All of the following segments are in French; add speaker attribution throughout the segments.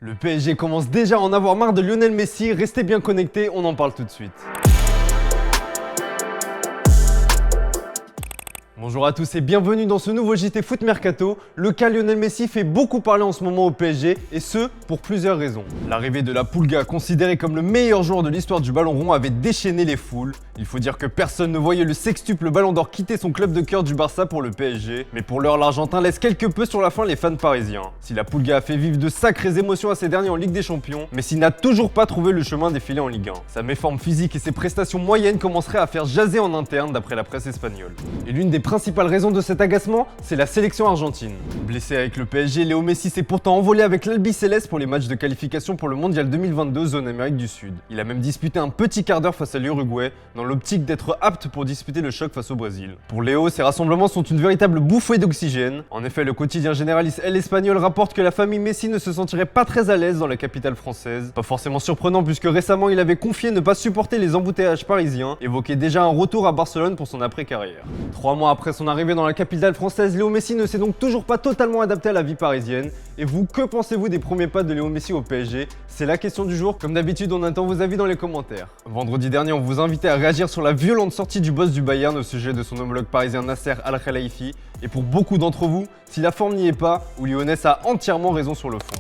Speaker 1: Le PSG commence déjà à en avoir marre de Lionel Messi, restez bien connectés, on en parle tout de suite. Bonjour à tous et bienvenue dans ce nouveau JT Foot Mercato. Le cas Lionel Messi fait beaucoup parler en ce moment au PSG et ce, pour plusieurs raisons. L'arrivée de la Pulga, considéré comme le meilleur joueur de l'histoire du ballon rond, avait déchaîné les foules. Il faut dire que personne ne voyait le sextuple ballon d'or quitter son club de cœur du Barça pour le PSG. Mais pour l'heure, l'Argentin laisse quelque peu sur la fin les fans parisiens. Si la Pulga a fait vivre de sacrées émotions à ces derniers en Ligue des Champions, Messi n'a toujours pas trouvé le chemin défilé en Ligue 1. Sa méforme physique et ses prestations moyennes commenceraient à faire jaser en interne d'après la presse espagnole. Et l'une des principale raison de cet agacement, c'est la sélection argentine. Blessé avec le PSG, Léo Messi s'est pourtant envolé avec l'Albiceleste pour les matchs de qualification pour le Mondial 2022 zone Amérique du Sud. Il a même disputé un petit quart d'heure face à l'Uruguay, dans l'optique d'être apte pour disputer le choc face au Brésil. Pour Léo, ces rassemblements sont une véritable bouffée d'oxygène. En effet, le quotidien généraliste El Espagnol rapporte que la famille Messi ne se sentirait pas très à l'aise dans la capitale française. Pas forcément surprenant puisque récemment il avait confié ne pas supporter les embouteillages parisiens, évoquait déjà un retour à Barcelone pour son après-carrière. 3 mois après son arrivée dans la capitale française, Léo Messi ne s'est donc toujours pas totalement adapté à la vie parisienne. Et vous, que pensez-vous des premiers pas de Léo Messi au PSG? C'est la question du jour. Comme d'habitude, on attend vos avis dans les commentaires. Vendredi dernier, on vous invitait à réagir sur la violente sortie du boss du Bayern au sujet de son homologue parisien Nasser Al-Khelaifi. Et pour beaucoup d'entre vous, si la forme n'y est pas, Lyonnais a entièrement raison sur le fond.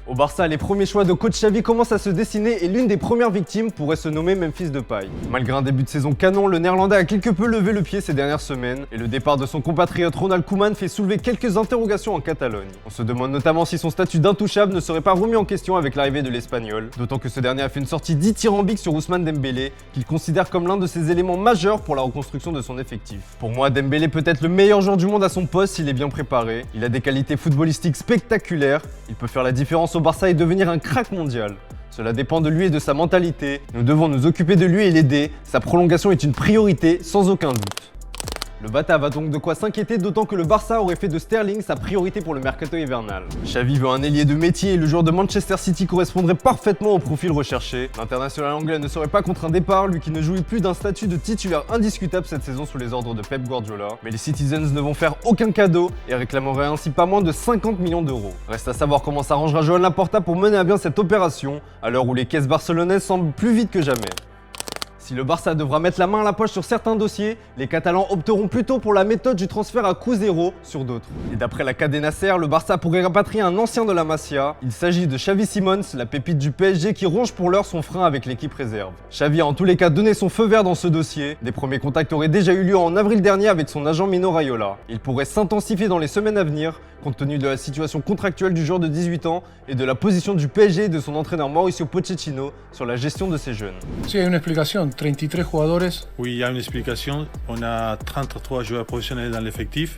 Speaker 1: Au Barça, les premiers choix de coach Xavi commencent à se dessiner et l'une des premières victimes pourrait se nommer Memphis Depay. Malgré un début de saison canon, le Néerlandais a quelque peu levé le pied ces dernières semaines et le départ de son compatriote Ronald Koeman fait soulever quelques interrogations en Catalogne. On se demande notamment si son statut d'intouchable ne serait pas remis en question avec l'arrivée de l'Espagnol, d'autant que ce dernier a fait une sortie dithyrambique sur Ousmane Dembélé, qu'il considère comme l'un de ses éléments majeurs pour la reconstruction de son effectif. Pour moi, Dembélé peut être le meilleur joueur du monde à son poste s'il est bien préparé, il a des qualités footballistiques spectaculaires, il peut faire la différence au Barça et devenir un crack mondial. Cela dépend de lui et de sa mentalité. Nous devons nous occuper de lui et l'aider. Sa prolongation est une priorité, sans aucun doute. Le Bata va donc de quoi s'inquiéter, d'autant que le Barça aurait fait de Sterling sa priorité pour le mercato hivernal. Xavi veut un ailier de métier et le joueur de Manchester City correspondrait parfaitement au profil recherché. L'international anglais ne serait pas contre un départ, lui qui ne jouit plus d'un statut de titulaire indiscutable cette saison sous les ordres de Pep Guardiola. Mais les Citizens ne vont faire aucun cadeau et réclameraient ainsi pas moins de 50 millions d'euros. Reste à savoir comment s'arrangera Joan Laporta pour mener à bien cette opération, à l'heure où les caisses barcelonaises semblent plus vides que jamais. Si le Barça devra mettre la main à la poche sur certains dossiers, les Catalans opteront plutôt pour la méthode du transfert à coût zéro sur d'autres. Et d'après la Cadena Ser, le Barça pourrait rapatrier un ancien de la Masia. Il s'agit de Xavi Simons, la pépite du PSG qui ronge pour l'heure son frein avec l'équipe réserve. Xavi a en tous les cas donné son feu vert dans ce dossier. Des premiers contacts auraient déjà eu lieu en avril dernier avec son agent Mino Raiola. Il pourrait s'intensifier dans les semaines à venir, compte tenu de la situation contractuelle du joueur de 18 ans et de la position du PSG et de son entraîneur Mauricio Pochettino sur la gestion de ses jeunes.
Speaker 2: Sí, hay una explicación. 33 jugadores.
Speaker 3: Oui, il y a une explication. On a 33 joueurs professionnels dans l'effectif.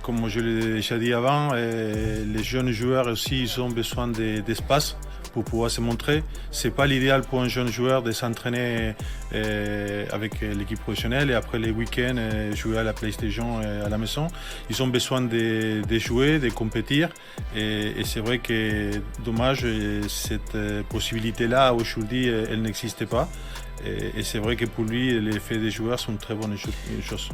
Speaker 3: Comme je l'ai déjà dit avant, les jeunes joueurs aussi ils ont besoin d'espace pour pouvoir se montrer. C'est pas l'idéal pour un jeune joueur de s'entraîner avec l'équipe professionnelle et après les week-ends jouer à la PlayStation à la maison. Ils ont besoin de jouer, de compétir et c'est vrai que dommage cette possibilité-là aujourd'hui elle n'existe pas et c'est vrai que pour lui les faits des joueurs sont une très bonne chose.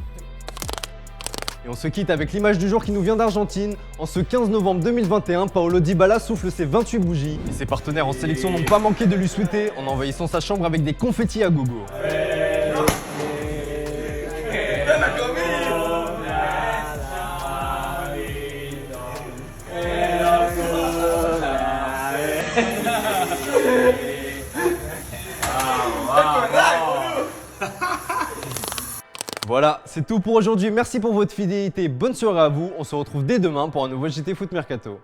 Speaker 1: Et on se quitte avec l'image du jour qui nous vient d'Argentine. En ce 15 novembre 2021, Paulo Dybala souffle ses 28 bougies. Et ses partenaires en sélection n'ont pas manqué de lui souhaiter en envahissant sa chambre avec des confettis à gogo. Voilà, c'est tout pour aujourd'hui. Merci pour votre fidélité. Bonne soirée à vous. On se retrouve dès demain pour un nouveau JT Foot Mercato.